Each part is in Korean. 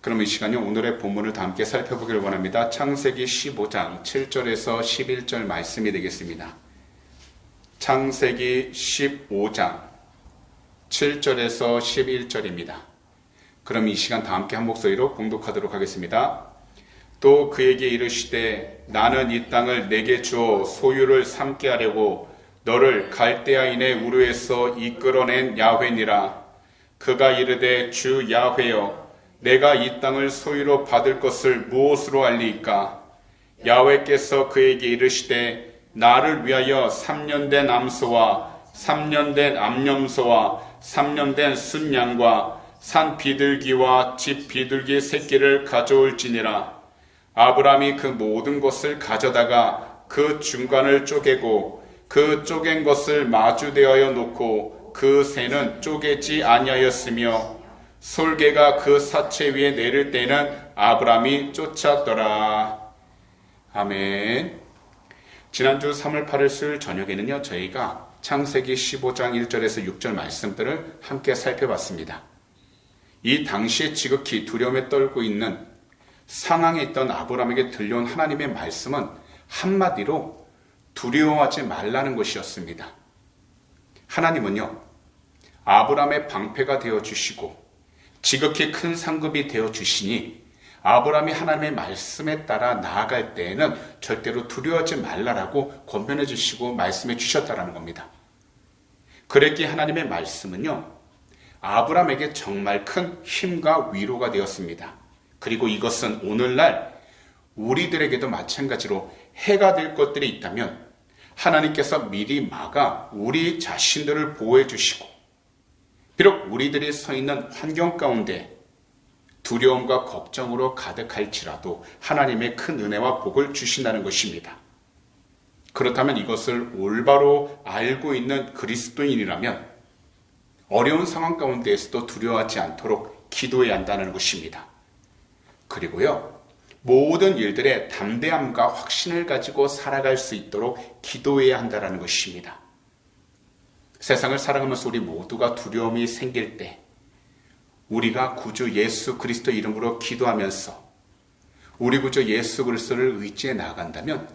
그럼 이 시간에 오늘의 본문을 다 함께 살펴보길 원합니다. 창세기 15장 7절에서 11절 말씀이 되겠습니다. 창세기 15장 7절에서 11절입니다. 그럼 이 시간 다 함께 한 목소리로 봉독하도록 하겠습니다. 또 그에게 이르시되 나는 이 땅을 내게 주어 소유를 삼게 하려고 너를 갈대아인의 우르에서 이끌어낸 야훼니라. 그가 이르되 주 야훼여 내가 이 땅을 소유로 받을 것을 무엇으로 알리이까? 야훼께서 그에게 이르시되 나를 위하여 3년 된 암소와 3년 된 암염소와 3년 된 순양과 산 비둘기와 집 비둘기 새끼를 가져올지니라. 아브람이 그 모든 것을 가져다가 그 중간을 쪼개고 그 쪼갠 것을 마주대하여 놓고 그 새는 쪼개지 아니하였으며 솔개가 그 사체 위에 내릴 때는 아브람이 쫓았더라. 아멘. 지난주 3월 8일 수요일 저녁에는요, 저희가 창세기 15장 1절에서 6절 말씀들을 함께 살펴봤습니다. 이 당시에 지극히 두려움에 떨고 있는 상황에 있던 아브람에게 들려온 하나님의 말씀은 한마디로 두려워하지 말라는 것이었습니다. 하나님은요, 아브람의 방패가 되어주시고 지극히 큰 상급이 되어주시니 아브람이 하나님의 말씀에 따라 나아갈 때에는 절대로 두려워하지 말라라고 권면해 주시고 말씀해 주셨다는 겁니다. 그랬기에 하나님의 말씀은요, 아브람에게 정말 큰 힘과 위로가 되었습니다. 그리고 이것은 오늘날 우리들에게도 마찬가지로 해가 될 것들이 있다면 하나님께서 미리 막아 우리 자신들을 보호해 주시고, 비록 우리들이 서 있는 환경 가운데 두려움과 걱정으로 가득할지라도 하나님의 큰 은혜와 복을 주신다는 것입니다. 그렇다면 이것을 올바로 알고 있는 그리스도인이라면 어려운 상황 가운데에서도 두려워하지 않도록 기도해야 한다는 것입니다. 그리고요, 모든 일들에 담대함과 확신을 가지고 살아갈 수 있도록 기도해야 한다는 것입니다. 세상을 살아가면서 우리 모두가 두려움이 생길 때 우리가 구주 예수 그리스도 이름으로 기도하면서 우리 구주 예수 그리스도를 의지해 나아간다면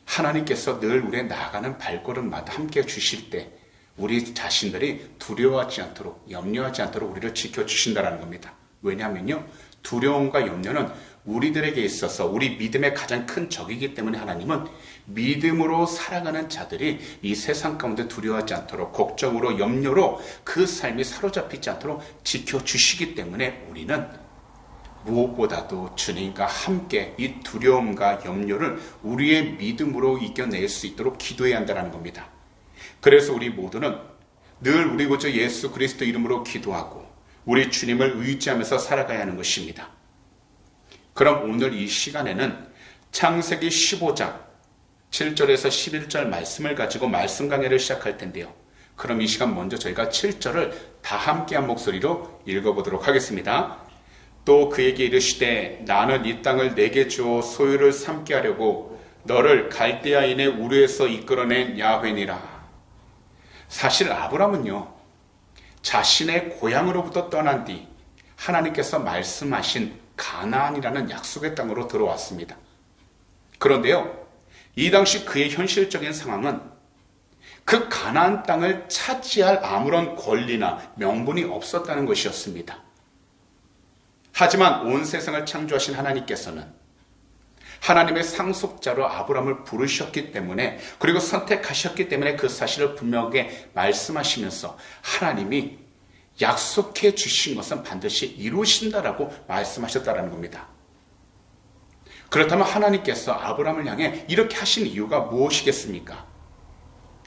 하나님께서 늘 우리의 나아가는 발걸음마다 함께 주실 때 우리 자신들이 두려워하지 않도록, 염려하지 않도록 우리를 지켜주신다는 겁니다. 왜냐하면요, 두려움과 염려는 우리들에게 있어서 우리 믿음의 가장 큰 적이기 때문에 하나님은 믿음으로 살아가는 자들이 이 세상 가운데 두려워하지 않도록, 걱정으로 염려로 그 삶이 사로잡히지 않도록 지켜주시기 때문에 우리는 무엇보다도 주님과 함께 이 두려움과 염려를 우리의 믿음으로 이겨낼 수 있도록 기도해야 한다는 겁니다. 그래서 우리 모두는 늘 우리 구주 예수 그리스도 이름으로 기도하고 우리 주님을 의지하면서 살아가야 하는 것입니다. 그럼 오늘 이 시간에는 창세기 15장 7절에서 11절 말씀을 가지고 말씀 강해를 시작할 텐데요. 그럼 이 시간 먼저 저희가 7절을 다 함께 한 목소리로 읽어보도록 하겠습니다. 또 그에게 이르시되 나는 이 땅을 내게 주어 소유를 삼게 하려고 너를 갈대아인의 우르에서 이끌어낸 야훼니라. 사실 아브람은요, 자신의 고향으로부터 떠난 뒤 하나님께서 말씀하신 가나안이라는 약속의 땅으로 들어왔습니다. 그런데요, 이 당시 그의 현실적인 상황은 그 가나안 땅을 차지할 아무런 권리나 명분이 없었다는 것이었습니다. 하지만 온 세상을 창조하신 하나님께서는 하나님의 상속자로 아브람을 부르셨기 때문에, 그리고 선택하셨기 때문에 그 사실을 분명하게 말씀하시면서 하나님이 약속해 주신 것은 반드시 이루신다라고 말씀하셨다는 겁니다. 그렇다면 하나님께서 아브람을 향해 이렇게 하신 이유가 무엇이겠습니까?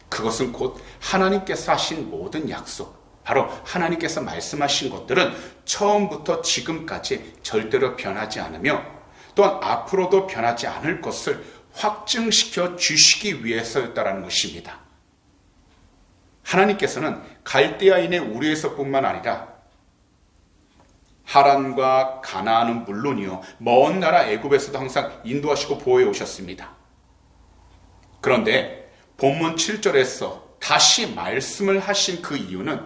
그것은 곧 하나님께서 하신 모든 약속, 바로 하나님께서 말씀하신 것들은 처음부터 지금까지 절대로 변하지 않으며 또한 앞으로도 변하지 않을 것을 확증시켜 주시기 위해서였다는 것입니다. 하나님께서는 갈대아인의 우르에서뿐만 아니라 하란과 가나안은 물론이요, 먼 나라 애굽에서도 항상 인도하시고 보호해 오셨습니다. 그런데 본문 7절에서 다시 말씀을 하신 그 이유는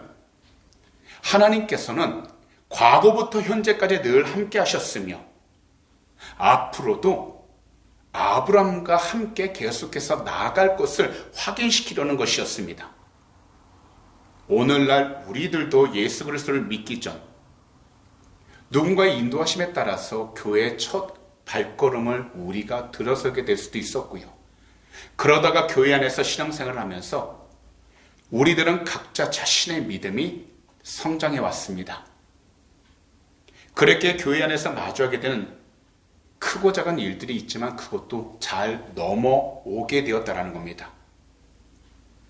하나님께서는 과거부터 현재까지 늘 함께 하셨으며 앞으로도 아브라함과 함께 계속해서 나아갈 것을 확인시키려는 것이었습니다. 오늘날 우리들도 예수 그리스도를 믿기 전 누군가의 인도하심에 따라서 교회의 첫 발걸음을 우리가 들어서게 될 수도 있었고요. 그러다가 교회 안에서 신앙생활을 하면서 우리들은 각자 자신의 믿음이 성장해 왔습니다. 그렇게 교회 안에서 마주하게 되는 크고 작은 일들이 있지만 그것도 잘 넘어오게 되었다는 겁니다.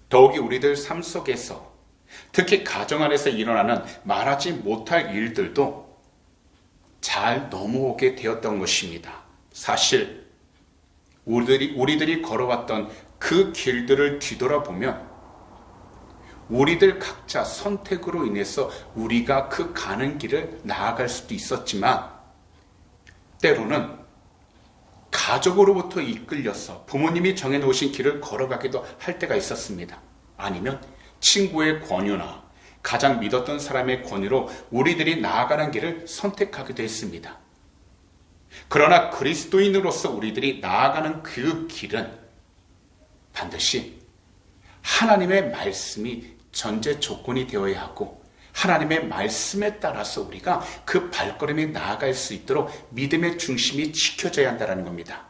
더욱이 우리들 삶 속에서 특히 가정 안에서 일어나는 말하지 못할 일들도 잘 넘어오게 되었던 것입니다. 사실 우리들이 걸어왔던 그 길들을 뒤돌아보면 우리들 각자 선택으로 인해서 우리가 그 가는 길을 나아갈 수도 있었지만 때로는 가족으로부터 이끌려서 부모님이 정해놓으신 길을 걸어가기도 할 때가 있었습니다. 아니면 친구의 권유나 가장 믿었던 사람의 권유로 우리들이 나아가는 길을 선택하기도 했습니다. 그러나 그리스도인으로서 우리들이 나아가는 그 길은 반드시 하나님의 말씀이 전제 조건이 되어야 하고 하나님의 말씀에 따라서 우리가 그 발걸음에 나아갈 수 있도록 믿음의 중심이 지켜져야 한다는 겁니다.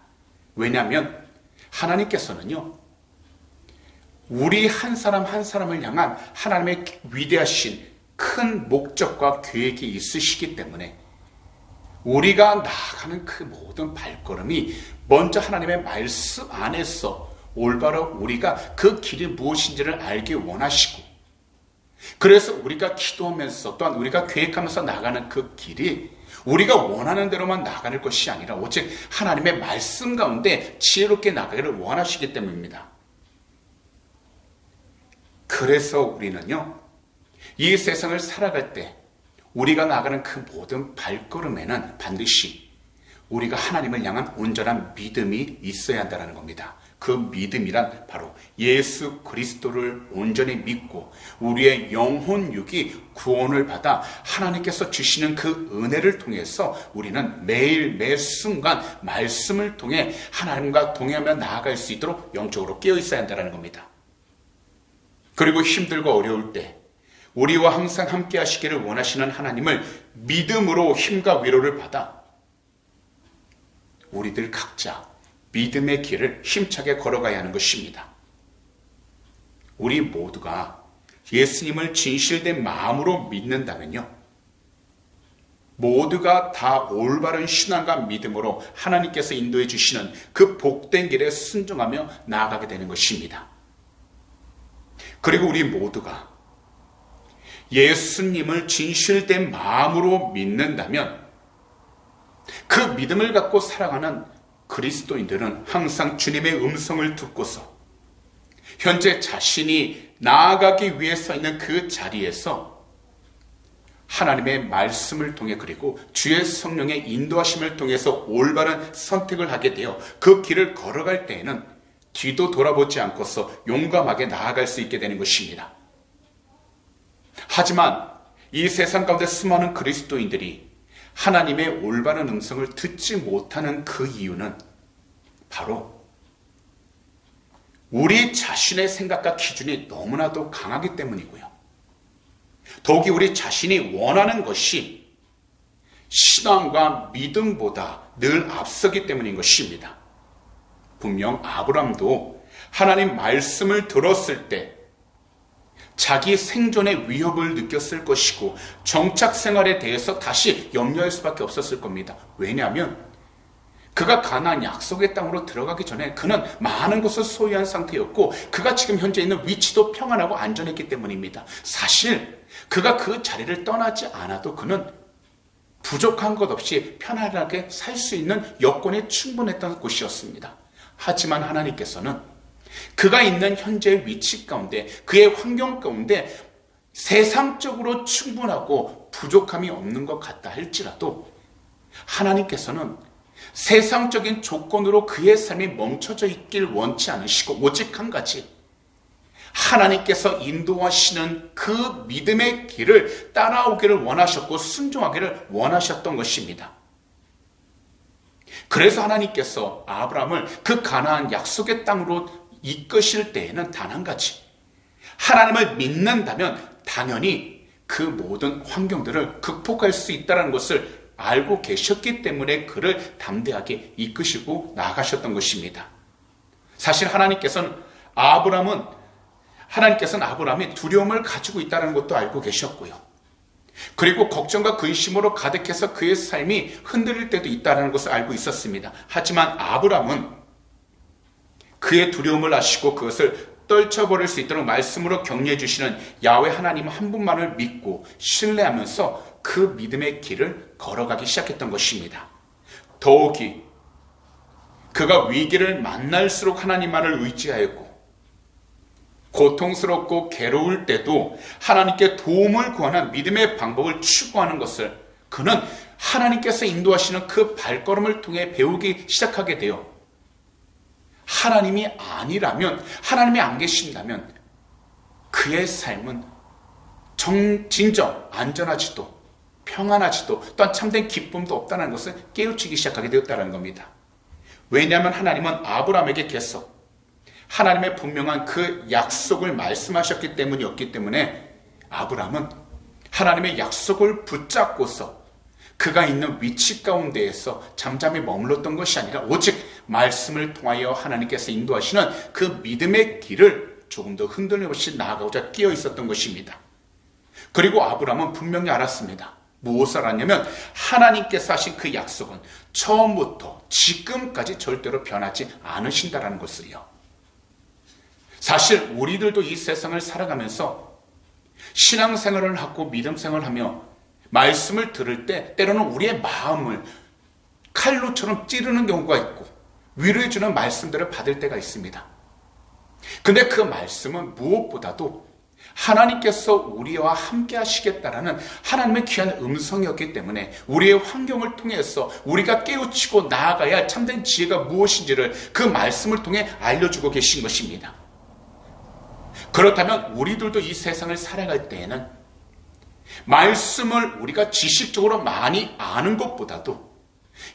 왜냐하면 하나님께서는요, 우리 한 사람 한 사람을 향한 하나님의 위대하신 큰 목적과 계획이 있으시기 때문에 우리가 나아가는 그 모든 발걸음이 먼저 하나님의 말씀 안에서 올바로 우리가 그 길이 무엇인지를 알기 원하시고, 그래서 우리가 기도하면서 또한 우리가 계획하면서 나가는 그 길이 우리가 원하는 대로만 나가는 것이 아니라 오직 하나님의 말씀 가운데 지혜롭게 나가기를 원하시기 때문입니다. 그래서 우리는요, 이 세상을 살아갈 때 우리가 나가는 그 모든 발걸음에는 반드시 우리가 하나님을 향한 온전한 믿음이 있어야 한다는 겁니다. 그 믿음이란 바로 예수 그리스도를 온전히 믿고 우리의 영혼 육이 구원을 받아 하나님께서 주시는 그 은혜를 통해서 우리는 매일 매 순간 말씀을 통해 하나님과 동행하며 나아갈 수 있도록 영적으로 깨어 있어야 한다는 겁니다. 그리고 힘들고 어려울 때 우리와 항상 함께 하시기를 원하시는 하나님을 믿음으로 힘과 위로를 받아 우리들 각자 믿음의 길을 힘차게 걸어가야 하는 것입니다. 우리 모두가 예수님을 진실된 마음으로 믿는다면요, 모두가 다 올바른 신앙과 믿음으로 하나님께서 인도해 주시는 그 복된 길에 순종하며 나아가게 되는 것입니다. 그리고 우리 모두가 예수님을 진실된 마음으로 믿는다면 그 믿음을 갖고 살아가는 그리스도인들은 항상 주님의 음성을 듣고서 현재 자신이 나아가기 위해 서 있는 그 자리에서 하나님의 말씀을 통해 그리고 주의 성령의 인도하심을 통해서 올바른 선택을 하게 되어 그 길을 걸어갈 때에는 뒤도 돌아보지 않고서 용감하게 나아갈 수 있게 되는 것입니다. 하지만 이 세상 가운데 수많은 그리스도인들이 하나님의 올바른 음성을 듣지 못하는 그 이유는 바로 우리 자신의 생각과 기준이 너무나도 강하기 때문이고요. 더욱이 우리 자신이 원하는 것이 신앙과 믿음보다 늘 앞서기 때문인 것입니다. 분명 아브라함도 하나님 말씀을 들었을 때 자기 생존의 위협을 느꼈을 것이고 정착 생활에 대해서 다시 염려할 수밖에 없었을 겁니다. 왜냐하면 그가 가나안 약속의 땅으로 들어가기 전에 그는 많은 것을 소유한 상태였고 그가 지금 현재 있는 위치도 평안하고 안전했기 때문입니다. 사실 그가 그 자리를 떠나지 않아도 그는 부족한 것 없이 편안하게 살 수 있는 여건이 충분했던 곳이었습니다. 하지만 하나님께서는 그가 있는 현재의 위치 가운데 그의 환경 가운데 세상적으로 충분하고 부족함이 없는 것 같다 할지라도 하나님께서는 세상적인 조건으로 그의 삶이 멈춰져 있길 원치 않으시고 오직 한 가지, 하나님께서 인도하시는 그 믿음의 길을 따라오기를 원하셨고 순종하기를 원하셨던 것입니다. 그래서 하나님께서 아브라함을 그 가나안 약속의 땅으로 이끄실 때에는 단 한 가지, 하나님을 믿는다면 당연히 그 모든 환경들을 극복할 수 있다는 것을 알고 계셨기 때문에 그를 담대하게 이끄시고 나아가셨던 것입니다. 사실 하나님께서는 아브라함이 두려움을 가지고 있다는 것도 알고 계셨고요. 그리고 걱정과 근심으로 가득해서 그의 삶이 흔들릴 때도 있다는 것을 알고 있었습니다. 하지만 아브라함은 그의 두려움을 아시고 그것을 떨쳐버릴 수 있도록 말씀으로 격려해 주시는 야훼 하나님 한 분만을 믿고 신뢰하면서 그 믿음의 길을 걸어가기 시작했던 것입니다. 더욱이 그가 위기를 만날수록 하나님만을 의지하였고 고통스럽고 괴로울 때도 하나님께 도움을 구하는 믿음의 방법을 추구하는 것을 그는 하나님께서 인도하시는 그 발걸음을 통해 배우기 시작하게 되어 하나님이 아니라면, 하나님이 안 계신다면 그의 삶은 진정 안전하지도 평안하지도 또한 참된 기쁨도 없다는 것을 깨우치기 시작하게 되었다는 겁니다. 왜냐하면 하나님은 아브라함에게 계속 하나님의 분명한 그 약속을 말씀하셨기 때문이었기 때문에 아브라함은 하나님의 약속을 붙잡고서 그가 있는 위치 가운데에서 잠잠히 머물렀던 것이 아니라 오직 말씀을 통하여 하나님께서 인도하시는 그 믿음의 길을 조금 더 흔들림없이 나아가고자 끼어 있었던 것입니다. 그리고 아브라함은 분명히 알았습니다. 무엇을 알았냐면 하나님께서 하신 그 약속은 처음부터 지금까지 절대로 변하지 않으신다라는 것을요. 사실 우리들도 이 세상을 살아가면서 신앙생활을 하고 믿음생활을 하며 말씀을 들을 때 때로는 우리의 마음을 칼로처럼 찌르는 경우가 있고 위로해주는 말씀들을 받을 때가 있습니다. 근데 그 말씀은 무엇보다도 하나님께서 우리와 함께 하시겠다라는 하나님의 귀한 음성이었기 때문에 우리의 환경을 통해서 우리가 깨우치고 나아가야 할 참된 지혜가 무엇인지를 그 말씀을 통해 알려주고 계신 것입니다. 그렇다면 우리들도 이 세상을 살아갈 때에는 말씀을 우리가 지식적으로 많이 아는 것보다도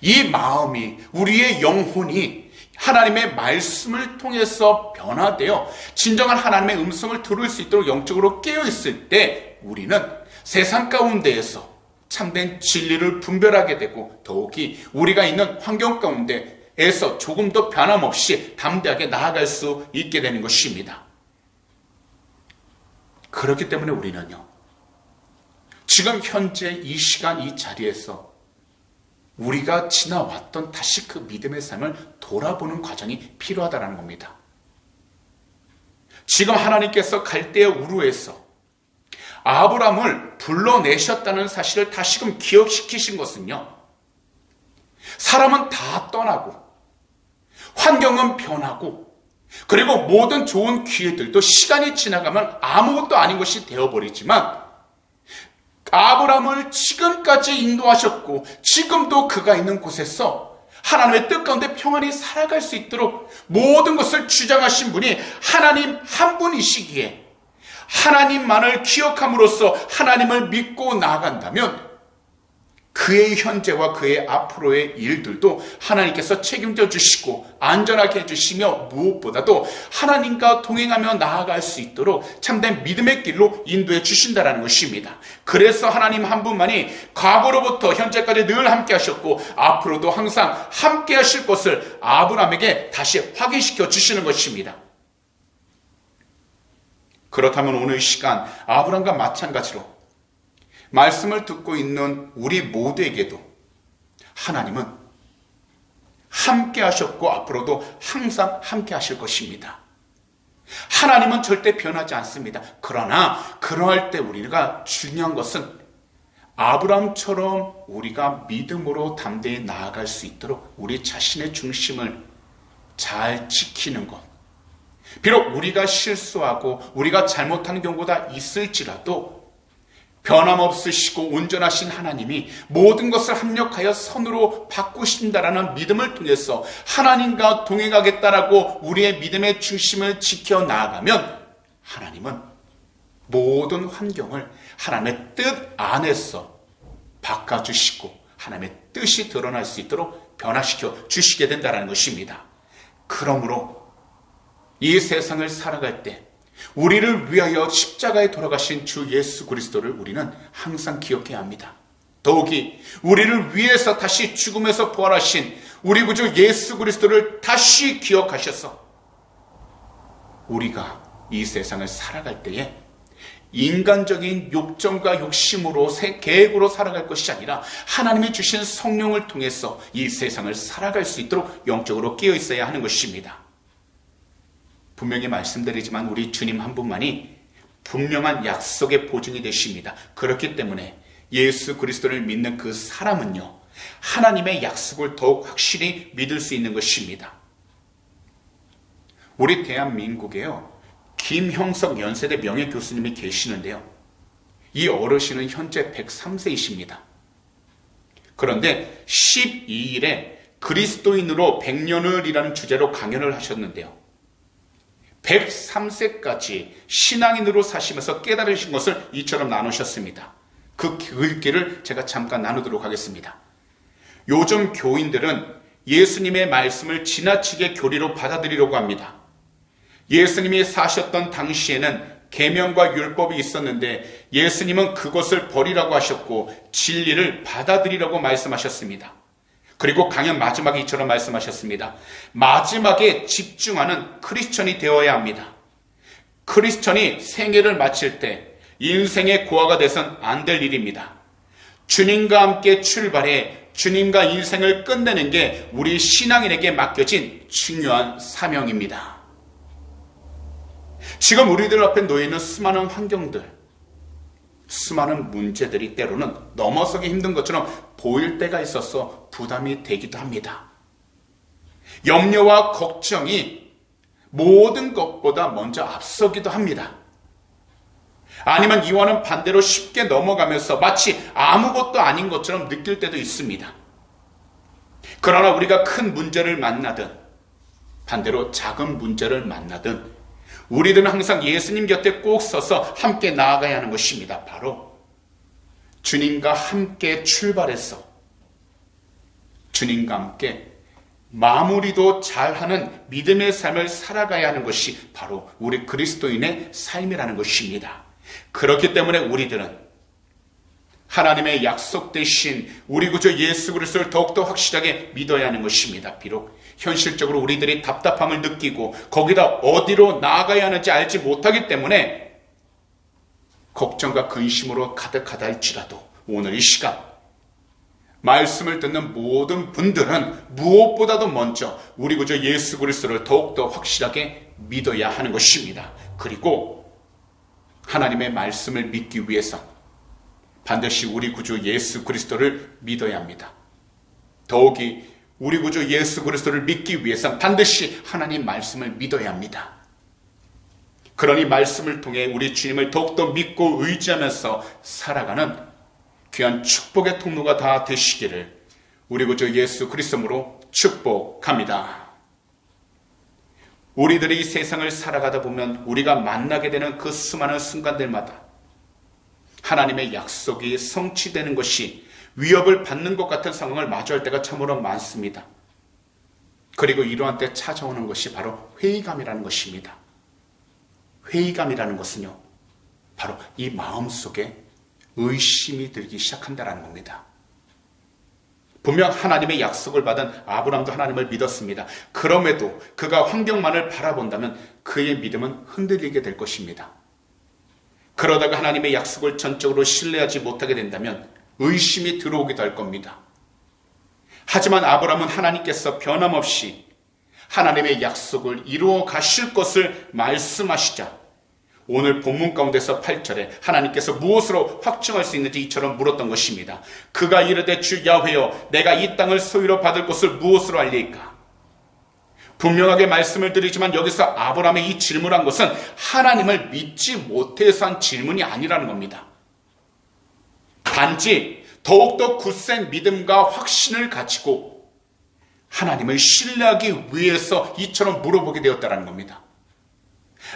이 마음이, 우리의 영혼이 하나님의 말씀을 통해서 변화되어 진정한 하나님의 음성을 들을 수 있도록 영적으로 깨어있을 때 우리는 세상 가운데에서 참된 진리를 분별하게 되고 더욱이 우리가 있는 환경 가운데에서 조금 더 변함없이 담대하게 나아갈 수 있게 되는 것입니다. 그렇기 때문에 우리는요, 지금 현재 이 시간 이 자리에서 우리가 지나왔던 다시 그 믿음의 삶을 돌아보는 과정이 필요하다는 겁니다. 지금 하나님께서 갈대아 우르에서 아브라함을 불러내셨다는 사실을 다시금 기억시키신 것은요, 사람은 다 떠나고 환경은 변하고 그리고 모든 좋은 기회들도 시간이 지나가면 아무것도 아닌 것이 되어버리지만 아브라함을 지금까지 인도하셨고 지금도 그가 있는 곳에서 하나님의 뜻 가운데 평안히 살아갈 수 있도록 모든 것을 주장하신 분이 하나님 한 분이시기에 하나님만을 기억함으로써 하나님을 믿고 나아간다면 그의 현재와 그의 앞으로의 일들도 하나님께서 책임져 주시고 안전하게 해주시며 무엇보다도 하나님과 동행하며 나아갈 수 있도록 참된 믿음의 길로 인도해 주신다는 것입니다. 그래서 하나님 한 분만이 과거로부터 현재까지 늘 함께 하셨고 앞으로도 항상 함께 하실 것을 아브라함에게 다시 확인시켜 주시는 것입니다. 그렇다면 오늘 시간 아브라함과 마찬가지로 말씀을 듣고 있는 우리 모두에게도 하나님은 함께 하셨고 앞으로도 항상 함께 하실 것입니다. 하나님은 절대 변하지 않습니다. 그러나 그러할 때 우리가 중요한 것은 아브라함처럼 우리가 믿음으로 담대히 나아갈 수 있도록 우리 자신의 중심을 잘 지키는 것. 비록 우리가 실수하고 우리가 잘못하는 경우가 있을지라도 변함없으시고 온전하신 하나님이 모든 것을 합력하여 선으로 바꾸신다라는 믿음을 통해서 하나님과 동행하겠다라고 우리의 믿음의 중심을 지켜나가면 하나님은 모든 환경을 하나님의 뜻 안에서 바꿔주시고 하나님의 뜻이 드러날 수 있도록 변화시켜 주시게 된다는 것입니다. 그러므로 이 세상을 살아갈 때 우리를 위하여 십자가에 돌아가신 주 예수 그리스도를 우리는 항상 기억해야 합니다. 더욱이 우리를 위해서 다시 죽음에서 부활하신 우리 구주 예수 그리스도를 다시 기억하셔서 우리가 이 세상을 살아갈 때에 인간적인 욕정과 욕심으로 계획으로 살아갈 것이 아니라 하나님이 주신 성령을 통해서 이 세상을 살아갈 수 있도록 영적으로 깨어 있어야 하는 것입니다. 분명히 말씀드리지만 우리 주님 한 분만이 분명한 약속의 보증이 되십니다. 그렇기 때문에 예수 그리스도를 믿는 그 사람은요, 하나님의 약속을 더욱 확실히 믿을 수 있는 것입니다. 우리 대한민국에요, 김형석 연세대 명예교수님이 계시는데요. 이 어르신은 현재 103세이십니다. 그런데 12일에 그리스도인으로 100년을이라는 주제로 강연을 하셨는데요. 103세까지 신앙인으로 사시면서 깨달으신 것을 이처럼 나누셨습니다. 그 글귀를 제가 잠깐 나누도록 하겠습니다. 요즘 교인들은 예수님의 말씀을 지나치게 교리로 받아들이려고 합니다. 예수님이 사셨던 당시에는 계명과 율법이 있었는데 예수님은 그것을 버리라고 하셨고 진리를 받아들이라고 말씀하셨습니다. 그리고 강연 마지막에 이처럼 말씀하셨습니다. 마지막에 집중하는 크리스천이 되어야 합니다. 크리스천이 생애를 마칠 때 인생의 고아가 돼선 안 될 일입니다. 주님과 함께 출발해 주님과 인생을 끝내는 게 우리 신앙인에게 맡겨진 중요한 사명입니다. 지금 우리들 앞에 놓여있는 수많은 환경들, 수많은 문제들이 때로는 넘어서기 힘든 것처럼 보일 때가 있어서 부담이 되기도 합니다. 염려와 걱정이 모든 것보다 먼저 앞서기도 합니다. 아니면 이와는 반대로 쉽게 넘어가면서 마치 아무것도 아닌 것처럼 느낄 때도 있습니다. 그러나 우리가 큰 문제를 만나든 반대로 작은 문제를 만나든 우리들은 항상 예수님 곁에 꼭 서서 함께 나아가야 하는 것입니다. 바로 주님과 함께 출발해서 주님과 함께 마무리도 잘하는 믿음의 삶을 살아가야 하는 것이 바로 우리 그리스도인의 삶이라는 것입니다. 그렇기 때문에 우리들은 하나님의 약속 대신 우리 구주 예수 그리스도를 더욱더 확실하게 믿어야 하는 것입니다. 비록 현실적으로 우리들이 답답함을 느끼고 거기다 어디로 나아가야 하는지 알지 못하기 때문에 걱정과 근심으로 가득하다 할지라도 오늘 이 시간 말씀을 듣는 모든 분들은 무엇보다도 먼저 우리 구주 예수 그리스도를 더욱더 확실하게 믿어야 하는 것입니다. 그리고 하나님의 말씀을 믿기 위해서 반드시 우리 구주 예수 그리스도를 믿어야 합니다. 더욱이 우리 구주 예수 그리스도를 믿기 위해서 반드시 하나님 말씀을 믿어야 합니다. 그러니 말씀을 통해 우리 주님을 더욱더 믿고 의지하면서 살아가는 귀한 축복의 통로가 다 되시기를 우리 구주 예수 그리스도로 축복합니다. 우리들이 이 세상을 살아가다 보면 우리가 만나게 되는 그 수많은 순간들마다 하나님의 약속이 성취되는 것이 위협을 받는 것 같은 상황을 마주할 때가 참으로 많습니다. 그리고 이러한 때 찾아오는 것이 바로 회의감이라는 것입니다. 회의감이라는 것은요, 바로 이 마음속에 의심이 들기 시작한다는 겁니다. 분명 하나님의 약속을 받은 아브라함도 하나님을 믿었습니다. 그럼에도 그가 환경만을 바라본다면 그의 믿음은 흔들리게 될 것입니다. 그러다가 하나님의 약속을 전적으로 신뢰하지 못하게 된다면 의심이 들어오기도 할 겁니다. 하지만 아브라함은 하나님께서 변함없이 하나님의 약속을 이루어 가실 것을 말씀하시자 오늘 본문 가운데서 8절에 하나님께서 무엇으로 확증할 수 있는지 이처럼 물었던 것입니다. 그가 이르되 주 야훼여 내가 이 땅을 소유로 받을 것을 무엇으로 알리까? 분명하게 말씀을 드리지만 여기서 아브라함의 이 질문한 것은 하나님을 믿지 못해서 한 질문이 아니라는 겁니다. 단지 더욱더 굳센 믿음과 확신을 가지고 하나님을 신뢰하기 위해서 이처럼 물어보게 되었다는 겁니다.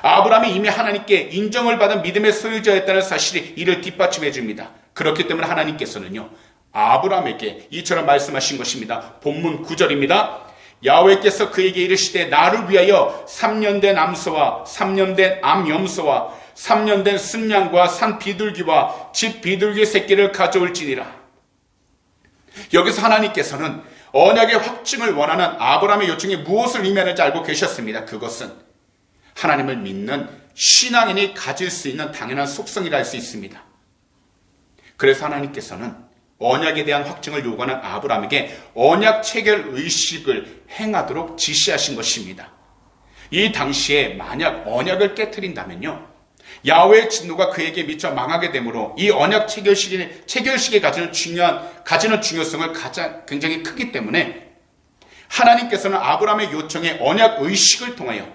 아브라함이 이미 하나님께 인정을 받은 믿음의 소유자였다는 사실이 이를 뒷받침해 줍니다. 그렇기 때문에 하나님께서는요, 아브라함에게 이처럼 말씀하신 것입니다. 본문 9절입니다. 야훼께서 그에게 이르시되 나를 위하여 3년 된 암소와 3년 된 암염소와 3년 된 순양과 산 비둘기와 집 비둘기 새끼를 가져올지니라. 여기서 하나님께서는 언약의 확증을 원하는 아브라함의 요청이 무엇을 의미하는지 알고 계셨습니다. 그것은 하나님을 믿는 신앙인이 가질 수 있는 당연한 속성이라 할 수 있습니다. 그래서 하나님께서는 언약에 대한 확증을 요구하는 아브라함에게 언약 체결 의식을 행하도록 지시하신 것입니다. 이 당시에 만약 언약을 깨트린다면요, 야훼의 진노가 그에게 미쳐 망하게 되므로 이 언약 체결식에 가지는 중요성을 굉장히 크기 때문에 하나님께서는 아브라함의 요청에 언약 의식을 통하여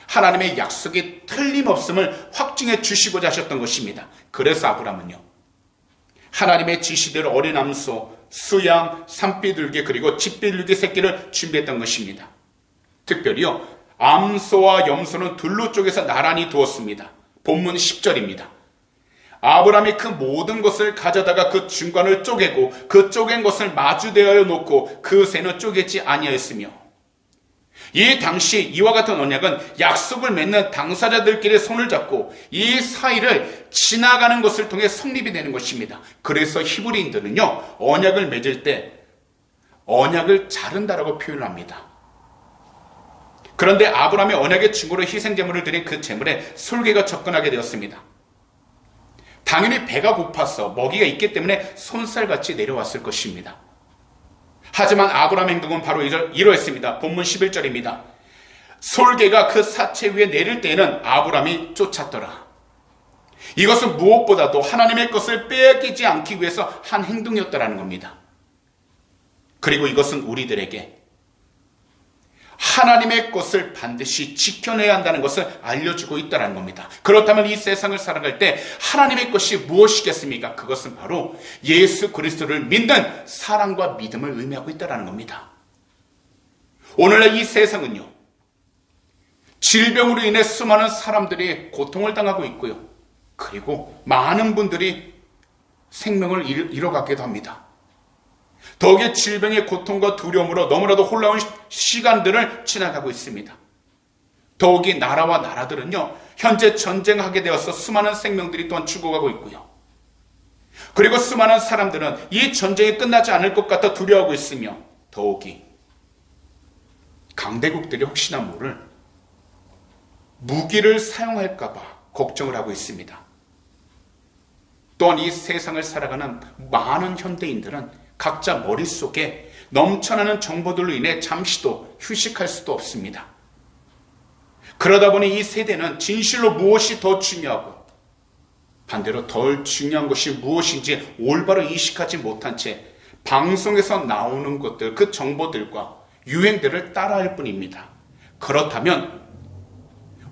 하나님의 약속이 틀림없음을 확증해 주시고자 하셨던 것입니다. 그래서 아브라함은요, 하나님의 지시대로 어린 암소, 수양, 산비둘기 그리고 집비둘기 새끼를 준비했던 것입니다. 특별히요, 암소와 염소는 둘로 쪼개서 나란히 두었습니다. 본문 10절입니다. 아브라함이 그 모든 것을 가져다가 그 중간을 쪼개고 그 쪼갠 것을 마주대하여 놓고 그 새는 쪼개지 아니하였으며, 이 당시 이와 같은 언약은 약속을 맺는 당사자들끼리 손을 잡고 이 사이를 지나가는 것을 통해 성립이 되는 것입니다. 그래서 히브리인들은요, 언약을 맺을 때 언약을 자른다라고 표현합니다. 그런데 아브라함의 언약의 증거로 희생제물을 드린 그 제물에 솔개가 접근하게 되었습니다. 당연히 배가 고파서 먹이가 있기 때문에 손살같이 내려왔을 것입니다. 하지만 아브라함의 행동은 바로 이러했습니다. 본문 11절입니다. 솔개가 그 사체 위에 내릴 때에는 아브라함이 쫓았더라. 이것은 무엇보다도 하나님의 것을 빼앗기지 않기 위해서 한 행동이었다라는 겁니다. 그리고 이것은 우리들에게 하나님의 것을 반드시 지켜내야 한다는 것을 알려주고 있다는 겁니다. 그렇다면 이 세상을 살아갈 때 하나님의 것이 무엇이겠습니까? 그것은 바로 예수 그리스도를 믿는 사랑과 믿음을 의미하고 있다는 겁니다. 오늘날 이 세상은요, 질병으로 인해 수많은 사람들이 고통을 당하고 있고요, 그리고 많은 분들이 생명을 잃어가기도 합니다. 더욱이 질병의 고통과 두려움으로 너무나도 혼란한 시간들을 지나가고 있습니다. 더욱이 나라와 나라들은요, 현재 전쟁하게 되어서 수많은 생명들이 또한 죽어가고 있고요. 그리고 수많은 사람들은 이 전쟁이 끝나지 않을 것 같아 두려워하고 있으며, 더욱이 강대국들이 혹시나 모를 무기를 사용할까봐 걱정을 하고 있습니다. 또한 이 세상을 살아가는 많은 현대인들은 각자 머릿속에 넘쳐나는 정보들로 인해 잠시도 휴식할 수도 없습니다. 그러다 보니 이 세대는 진실로 무엇이 더 중요하고 반대로 덜 중요한 것이 무엇인지 올바로 인식하지 못한 채 방송에서 나오는 것들, 그 정보들과 유행들을 따라할 뿐입니다. 그렇다면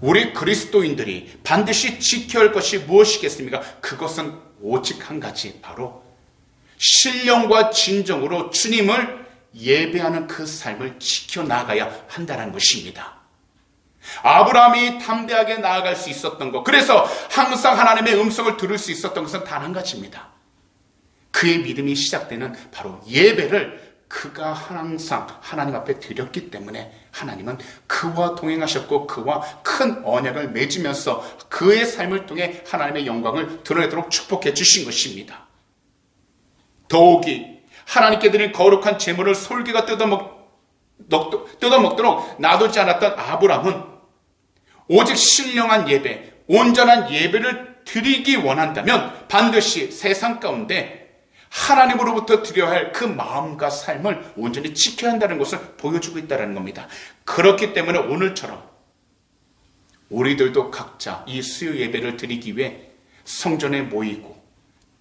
우리 그리스도인들이 반드시 지켜야 할 것이 무엇이겠습니까? 그것은 오직 한 가지, 바로 신령과 진정으로 주님을 예배하는 그 삶을 지켜나가야 한다는 것입니다. 아브라함이 담대하게 나아갈 수 있었던 것, 그래서 항상 하나님의 음성을 들을 수 있었던 것은 단 한 가지입니다. 그의 믿음이 시작되는 바로 예배를 그가 항상 하나님 앞에 드렸기 때문에 하나님은 그와 동행하셨고 그와 큰 언약을 맺으면서 그의 삶을 통해 하나님의 영광을 드러내도록 축복해 주신 것입니다. 더욱이 하나님께 드린 거룩한 제물을 솔개가 뜯어먹도록 놔두지 않았던 아브라함은 오직 신령한 예배, 온전한 예배를 드리기 원한다면 반드시 세상 가운데 하나님으로부터 드려야 할 그 마음과 삶을 온전히 지켜야 한다는 것을 보여주고 있다는 겁니다. 그렇기 때문에 오늘처럼 우리들도 각자 이 수요 예배를 드리기 위해 성전에 모이고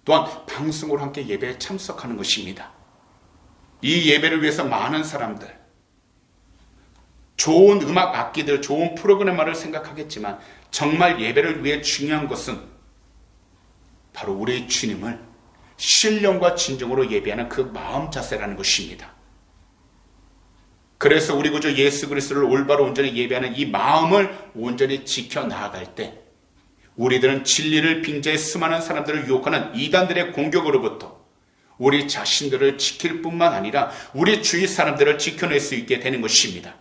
또한 방송으로 함께 예배에 참석하는 것입니다. 이 예배를 위해서 많은 사람들, 좋은 음악 악기들, 좋은 프로그램만을 생각하겠지만 정말 예배를 위해 중요한 것은 바로 우리의 주님을 신령과 진정으로 예배하는 그 마음 자세라는 것입니다. 그래서 우리 구주 예수 그리스도를 올바로 온전히 예배하는 이 마음을 온전히 지켜나갈 때 우리들은 진리를 빙자해 수많은 사람들을 유혹하는 이단들의 공격으로부터 우리 자신들을 지킬 뿐만 아니라 우리 주위 사람들을 지켜낼 수 있게 되는 것입니다.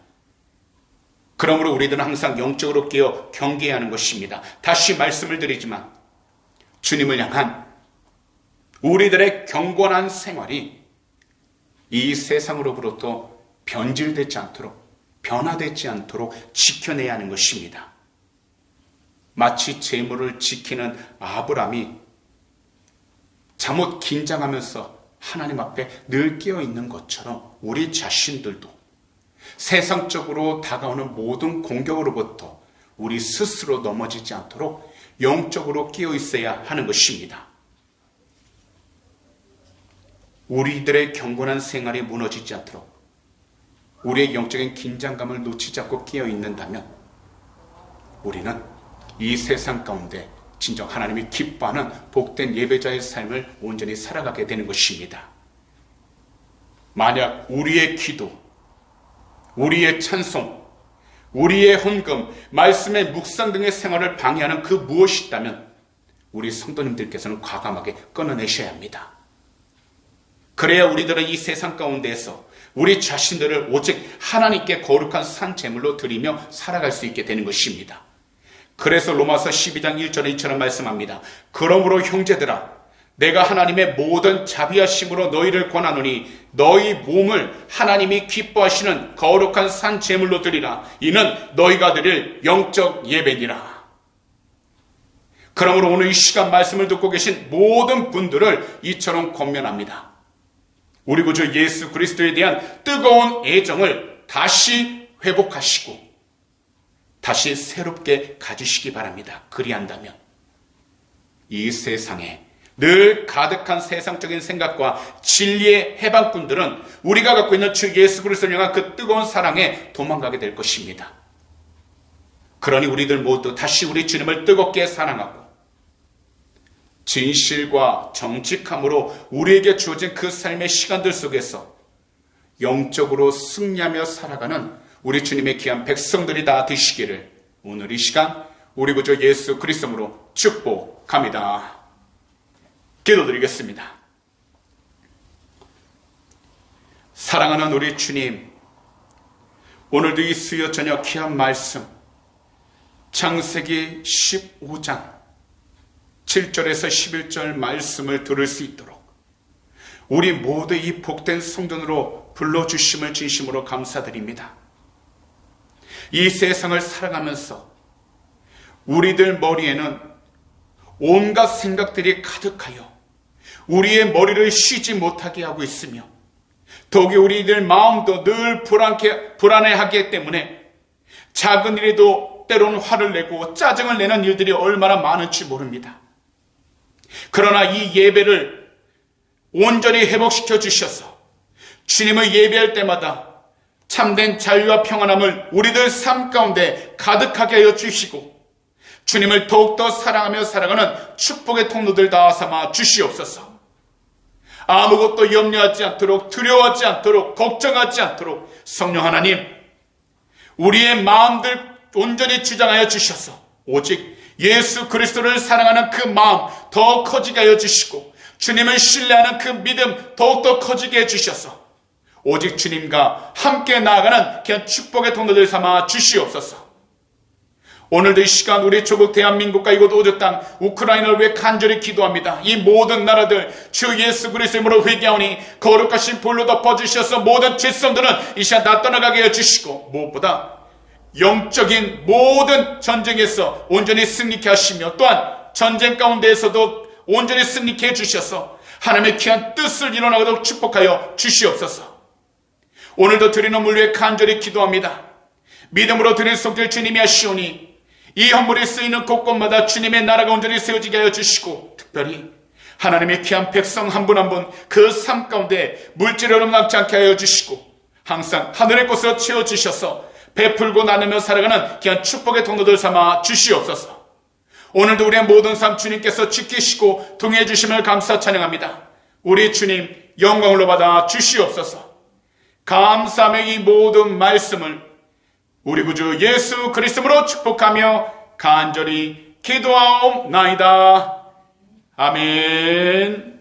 그러므로 우리들은 항상 영적으로 깨어 경계해야 하는 것입니다. 다시 말씀을 드리지만 주님을 향한 우리들의 경건한 생활이 이 세상으로부터 변질되지 않도록, 변화되지 않도록 지켜내야 하는 것입니다. 마치 재물을 지키는 아브람이 잠옷 긴장하면서 하나님 앞에 늘 깨어 있는 것처럼 우리 자신들도 세상적으로 다가오는 모든 공격으로부터 우리 스스로 넘어지지 않도록 영적으로 깨어 있어야 하는 것입니다. 우리들의 경건한 생활이 무너지지 않도록 우리의 영적인 긴장감을 놓치지 않고 깨어 있는다면 우리는 이 세상 가운데 진정 하나님이 기뻐하는 복된 예배자의 삶을 온전히 살아가게 되는 것입니다. 만약 우리의 기도, 우리의 찬송, 우리의 헌금, 말씀의 묵상 등의 생활을 방해하는 그 무엇이 있다면 우리 성도님들께서는 과감하게 끊어내셔야 합니다. 그래야 우리들은 이 세상 가운데에서 우리 자신들을 오직 하나님께 거룩한 산 제물로 드리며 살아갈 수 있게 되는 것입니다. 그래서 로마서 12장 1절에 이처럼 말씀합니다. 그러므로 형제들아, 내가 하나님의 모든 자비하심으로 너희를 권하노니 너희 몸을 하나님이 기뻐하시는 거룩한 산 제물로 드리라. 이는 너희가 드릴 영적 예배니라. 그러므로 오늘 이 시간 말씀을 듣고 계신 모든 분들을 이처럼 권면합니다. 우리 구주 예수 그리스도에 대한 뜨거운 애정을 다시 회복하시고 다시 새롭게 가지시기 바랍니다. 그리한다면 이 세상에 늘 가득한 세상적인 생각과 진리의 해방꾼들은 우리가 갖고 있는 주 예수 그리스도를 향한 그 뜨거운 사랑에 도망가게 될 것입니다. 그러니 우리들 모두 다시 우리 주님을 뜨겁게 사랑하고 진실과 정직함으로 우리에게 주어진 그 삶의 시간들 속에서 영적으로 승리하며 살아가는 우리 주님의 귀한 백성들이 다 되시기를 오늘 이 시간 우리 구주 예수 그리스도로 축복합니다. 기도드리겠습니다. 사랑하는 우리 주님, 오늘도 이 수요 저녁 귀한 말씀 창세기 15장 7절에서 11절 말씀을 들을 수 있도록 우리 모두 이 복된 성전으로 불러주심을 진심으로 감사드립니다. 이 세상을 살아가면서 우리들 머리에는 온갖 생각들이 가득하여 우리의 머리를 쉬지 못하게 하고 있으며 더욱이 우리들 마음도 늘 불안해하기 때문에 작은 일에도 때로는 화를 내고 짜증을 내는 일들이 얼마나 많은지 모릅니다. 그러나 이 예배를 온전히 회복시켜 주셔서 주님을 예배할 때마다 참된 자유와 평안함을 우리들 삶 가운데 가득하게 하여 주시고 주님을 더욱더 사랑하며 살아가는 축복의 통로들 다 삼아 주시옵소서. 아무것도 염려하지 않도록, 두려워하지 않도록, 걱정하지 않도록 성령 하나님 우리의 마음들 온전히 주장하여 주셔서 오직 예수 그리스도를 사랑하는 그 마음 더 커지게 하여 주시고 주님을 신뢰하는 그 믿음 더욱더 커지게 해주셔서 오직 주님과 함께 나아가는 그냥 축복의 통로들 삼아 주시옵소서. 오늘도 이 시간 우리 조국 대한민국과 이곳 오주 땅 우크라이나를 위해 간절히 기도합니다. 이 모든 나라들 주 예수 그리스도 이름으로 회개하오니 거룩하신 불로 덮어주셔서 모든 죄성들은 이 시간 다 떠나가게 해주시고 무엇보다 영적인 모든 전쟁에서 온전히 승리케 하시며 또한 전쟁 가운데에서도 온전히 승리케 해주셔서 하나님의 귀한 뜻을 이뤄나가도록 축복하여 주시옵소서. 오늘도 드리는 헌물 위해 간절히 기도합니다. 믿음으로 드린 손길 주님이 하시오니 이 헌물이 쓰이는 곳곳마다 주님의 나라가 온전히 세워지게 하여 주시고 특별히 하나님의 귀한 백성 한 분 한 분 그 삶 가운데 물질을 남지 않게 하여 주시고 항상 하늘의 꽃으로 채워주셔서 베풀고 나누며 살아가는 귀한 축복의 통로들 삼아 주시옵소서. 오늘도 우리의 모든 삶 주님께서 지키시고 동행해 주심을 감사 찬양합니다. 우리 주님 영광으로 받아 주시옵소서. 감사하며 이 모든 말씀을 우리 구주 예수 그리스도로 축복하며 간절히 기도하옵나이다. 아멘.